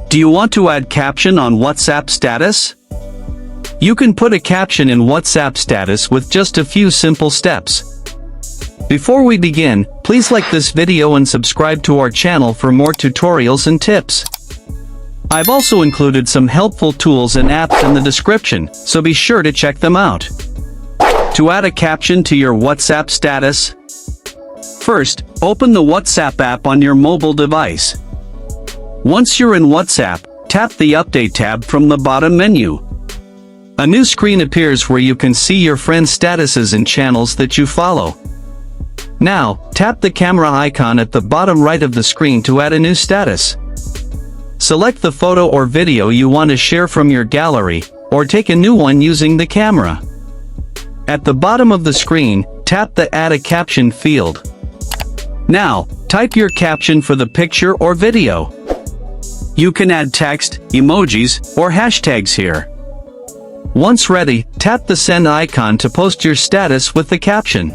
Do you want to add caption on WhatsApp status? You can put a caption in WhatsApp status with just a few simple steps. Before we begin, please like this video and subscribe to our channel for more tutorials and tips. I've also included some helpful tools and apps in the description, so be sure to check them out. To add a caption to your WhatsApp status, first, open the WhatsApp app on your mobile device. Once you're in WhatsApp, tap the Update tab from the bottom menu. A new screen appears where you can see your friends' statuses and channels that you follow. Now, tap the camera icon at the bottom right of the screen to add a new status. Select the photo or video you want to share from your gallery, or take a new one using the camera. At the bottom of the screen, tap the Add a Caption field. Now, type your caption for the picture or video. You can add text, emojis, or hashtags here. Once ready, tap the send icon to post your status with the caption.